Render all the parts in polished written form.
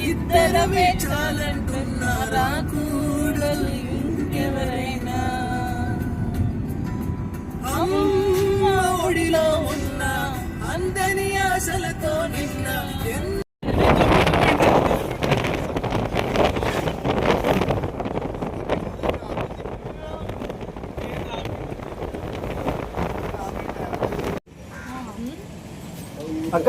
ఇద్దరమే చాలంటున్నారా కూడలు ఇంకెవరైనా అమ్మ ఒడిలో ఉన్న అందని ఆశలతో నిన్న అక్క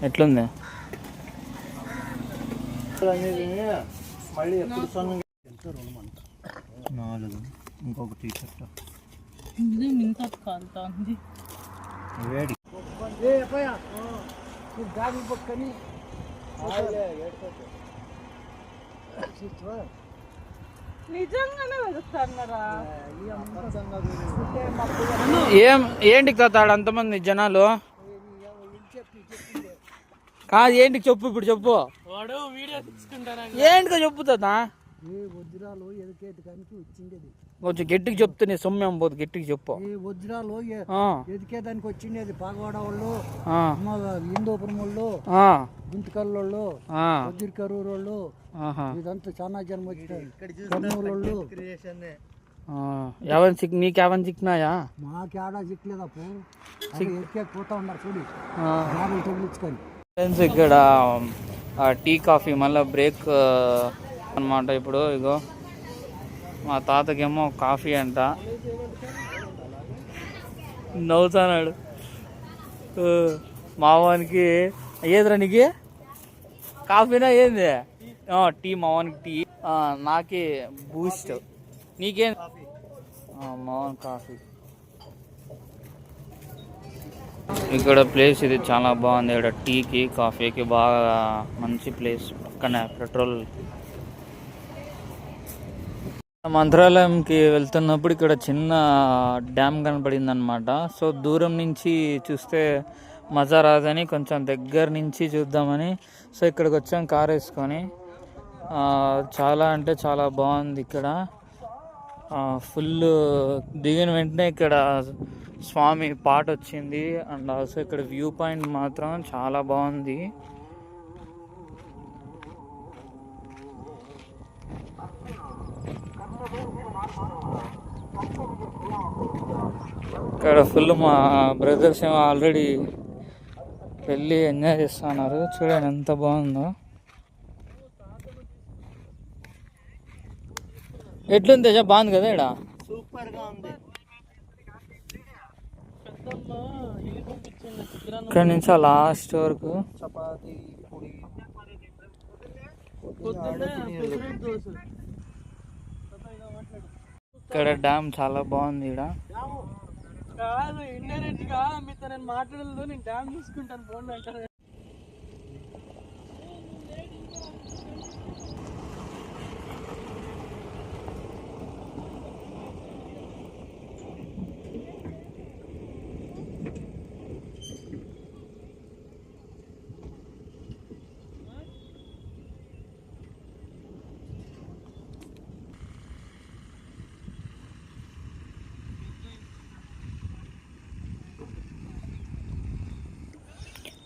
ఎట్లుంది మళ్ళీ ఎప్పుడు 4 ఇంకొక టీషర్ట్ వేడి ఏంటి కథ అంతమంది జనాలు కాదు ఏంటి చెప్పు ఇప్పుడు చెప్పు ఏంటిగా చెప్పుతా కొంచెం గట్టికి చెప్తే సొమ్మేం పోదు గట్టికి చెప్పు వజ్రాలు ఎదికేదానికి వచ్చిండేది పాగవాడ వాళ్ళు హిందూపురం వాళ్ళు గుంతకల్లోళ్ళు వజ్ర కరూరు వాళ్ళు ఇదంతా చాలా జన్మ వచ్చినాయి నీకేమని చిక్కినాయా మాకేడా చిక్కలేదప్పు ఎక్కే పోతా ఉన్నారు చూడు తగిలించుకొని ఫ్రెండ్స్ ఇక్కడ టీ కాఫీ మళ్ళీ బ్రేక్ అన్నమాట. ఇప్పుడు ఇగో మా తాతకేమో కాఫీ అంట నవ్వుతున్నాడు. మావానికి ఏదిరా నీకు కాఫీనా ఏంది టీ మావానికి టీ నాకే బూస్ట్ నీకేం మావాన్ కాఫీ. ఇక్కడ ప్లేస్ ఇది చాలా బాగుంది. ఇక్కడ టీకి కాఫీకి బాగా మంచి ప్లేస్. పక్కనే పెట్రోల్. మంత్రాలయంకి వెళ్తున్నప్పుడు ఇక్కడ చిన్న డ్యామ్ కనపడింది అనమాట. సో దూరం నుంచి చూస్తే మజా రాదని కొంచెం దగ్గర నుంచి చూద్దామని సో ఇక్కడికి వచ్చాం కార్ వేసుకొని. చాలా అంటే చాలా బాగుంది ఇక్కడ. ఫుల్ దిగిన వెంటనే ఇక్కడ స్వామి పాట వచ్చింది. అండ్ ఆల్సో ఇక్కడ వ్యూ పాయింట్ మాత్రం చాలా బాగుంది. ఇక్కడ ఫుల్ మా బ్రదర్స్ ఏమో ఆల్రెడీ వెళ్ళి ఎంజాయ్ చేస్తున్నారు. చూడండి ఎంత బాగుందో. ఎట్లుంది తేజ? బాగుంది కదా ఇక్కడ? సూపర్ గా ఉంది. ఇక్కడ నుంచి లాస్ట్ వరకు చపాతీ పొడి ఇక్కడ డ్యామ్ చాలా బాగుంది. ఇక్కడ కాదు ఇండైరెక్ట్ గా మీతో నేను మాట్లాడలేదు. నేను డ్యామ్ చూసుకుంటాను ఫోన్ అంటారు.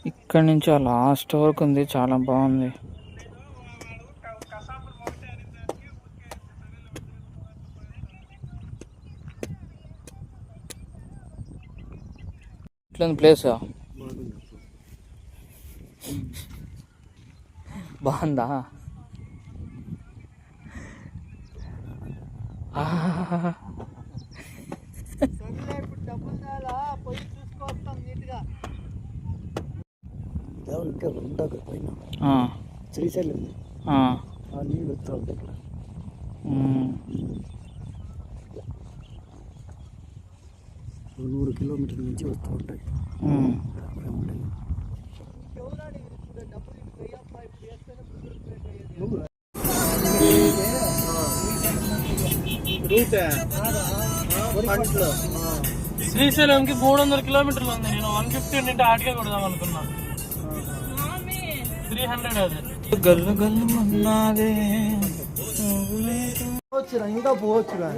ఇక్కడ నుంచి ఆ లాస్ట్ వరకు ఉంది. చాలా బాగుంది. ఇట్లా ప్లేస్ బాగుందా? శ్రీశైలం నీళ్ళు వస్తూ ఉంటాయి ఇక్కడ. 100 కిలోమీటర్ల నుంచి వస్తూ ఉంటాయి. శ్రీశైలంకి 300 కిలోమీటర్లు ఉంది. నేను 150 నుండి ఆటగా కొడదాం అనుకున్నా. 300 అది. గల్లు గల్లు మన్నాదే. ఇంకా పోవచ్చురా.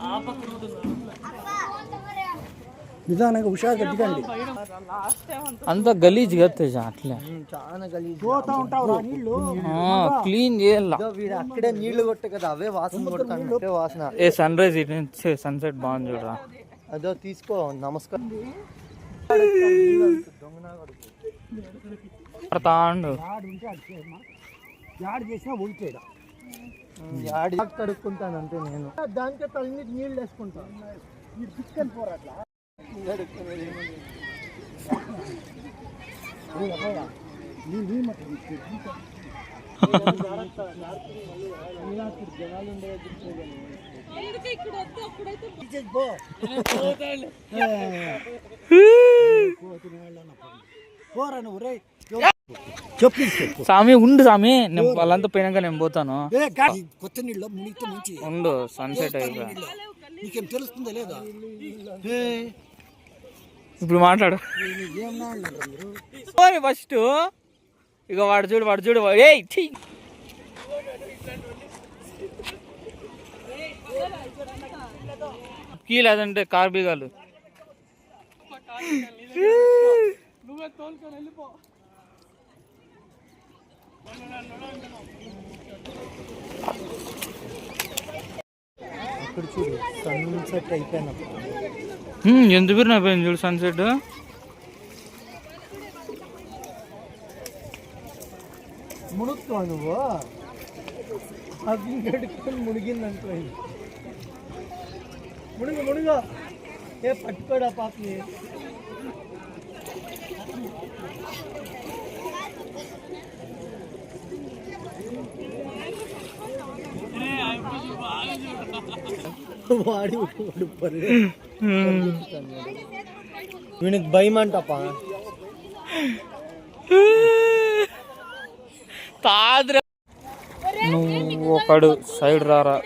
ఆ పక్క route ఉంది. నిదానంగా హుషారుగా దిగండి. అంత గలీజ్ కదా తేజ అట్లే చాలా గలీజ్ పోతా ఉంటావు నీళ్ళు క్లీన్ చేయాల. వీడు అక్కడే నీళ్లు కొట్టే కదా అవే వాసన కొడతాను వాసన. ఏ సన్ రైజ్ ఇటు నుంచి సన్సెట్ బాగుంది చూడరా. అదో తీసుకో. నమస్కారం. తాండు యాడ్ చేసినా ఉల్టేడా యాడ్ కడుక్కుంటాను అంతే నేను. దానికే తల్లినీటి నీళ్ళు వేసుకుంటాను. చికెన్ పోరాట్లా సామి ఉండు సామి, నేను వాళ్ళంతా పోయినాక నేను పోతాను. కొత్త నీళ్ళు మునిగితే మంచి ఉండు సన్సెట్ అయిపోయి నీకేం తెలుస్తుందా లేదా? ఇప్పుడు మాట్లాడు ఫస్ట్. ఇక వాడు చూడు ఏయ్ కీ లేదంటే కార్ బీగాలు. నువ్వే తోలుకొని వెళ్ళిపో. అక్కడ చూడు సన్సెట్ అయిపోయినప్పుడు ఎంత బిర్న అయిపోయింది చూడు సన్సెట్. మునుగుతావు నువ్వు. అవి గడుకొని మునిగిందంటే మునుగు ఏ పట్టుకోడా పాపని. వాడి వీనికి భయం అంటప్ప. కాదురా నువ్వు ఒకడు సైడ్ రారా.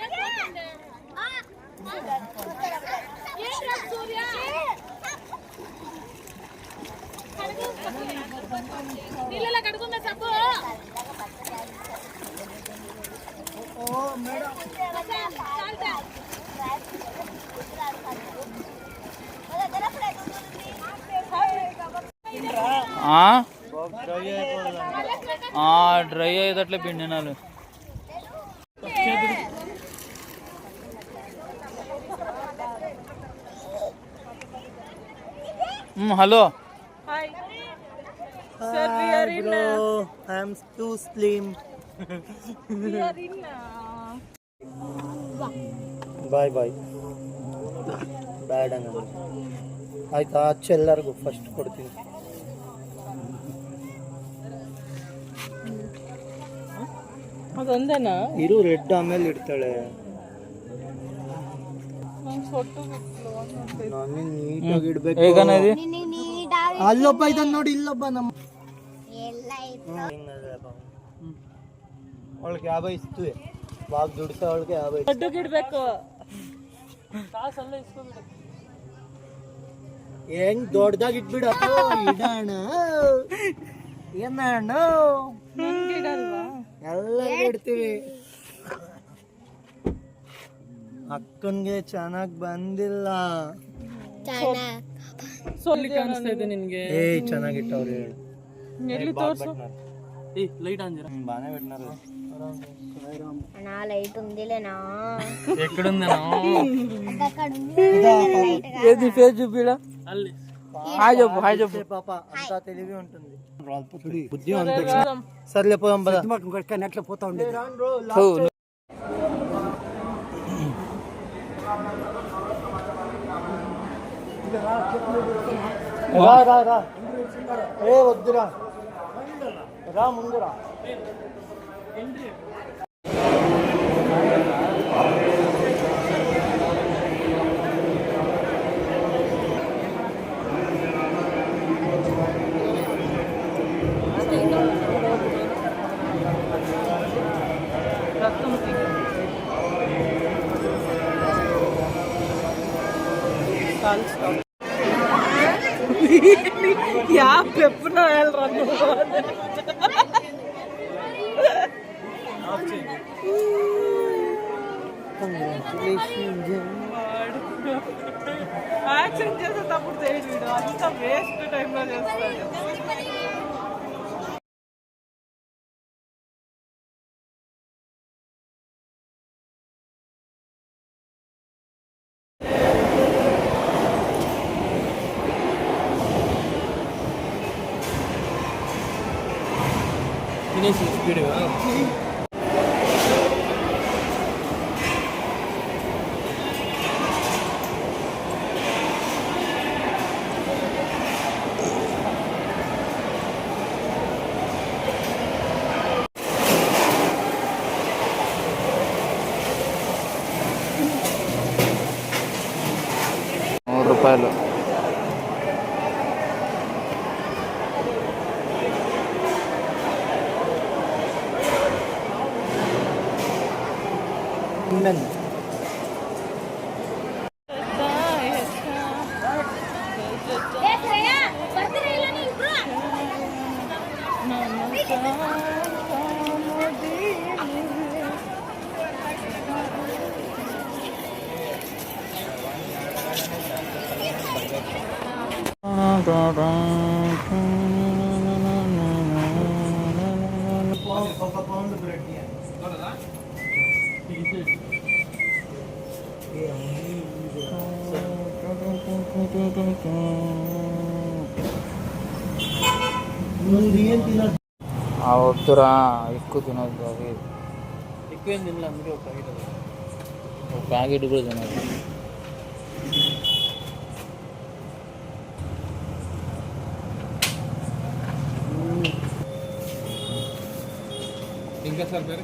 డ్రై అయ్యేటట్లే పిండినాలు. హలో ಬಾಯ್ ಬಾಯ್ ಬ್ಯಾಡ ನಾನು ಆಯ್ತಾ. ಹಚ್ಚ ಎಲ್ಲರಿಗೂ ಫಸ್ಟ್ ಕೊಡ್ತೀನಿ. ಅದೊಂದೇನಾ ಇರು ರೆಡ್ ಆಮೇಲೆ ಇಡ್ತಾಳೆ. ನಾನು ನೀಟಾಗಿ ಇಡ್ಬೇಕು. ಅಲ್ಲೊಬ್ಬ ಇದನ್ನ ನೋಡಿ, ಇಲ್ಲೊಬ್ಬ ನಮ್ಮ ಅವಳಿಗೆ 50 ಇಸ್ತು ಬಾಗ್ ದುಡ್ಸ. ಅವಳಿಗೆ 50 ಅಡ್ಡಕ್ಕೆ ಇಡ್ಬೇಕು. ಕಾಸೆಲ್ಲ ಇಸ್ಕೊಬಿಡು. ಹೆಂಗ್ ದೊಡ್ಡದಾಗಿ ಇಟ್ಬಿಡ. ಇಡೋಣ ಏನಣ್ಣ ಎಲ್ಲ ಇಡ್ತೀವಿ. ಅಕ್ಕನ್ಗೆ ಚೆನ್ನಾಗಿ ಬಂದಿಲ್ಲ. ಸೊಲ್ಲಿ ಕಾಣಿಸ್ತಾ ಇದೆ ನಿನ್ಗೆ. ಚೆನ್ನಾಗಿಟ್ಟವ್ರು ಹೇಳು. ಎಲ್ಲಿ ತೋರ್ಸು. లైట్ ఆన్ చేయరా. బానే పెట్టినారు. నా లైట్ ఉందిలేనా? ఎక్కడుందనా? ఏది ఫేస్ చూపిడా. అల్లి హాయ్ చెప్పు పాప అంతా తెలివి ఉంటుంది. బుద్ధి సర్లే పోదాం పద. నెట్లో పోతా ఉండే. రా ఏ వద్దురా, రా ముందురా. क्या पेपर యాక్షన్ చేసేటప్పుడు చేయడు వీడు, అంతా వేస్ట్ టైంలో చేస్తాడు. రూపాయలు. ఒక పౌండ్ బ్రెడ్ వద్దురా, ఎక్కువ తినొద్దు. అది ఎక్కువ తినలే, అందుకే ఒక ప్యాకెట్ కూడా తినదు. ఇంకా సార్ పేరు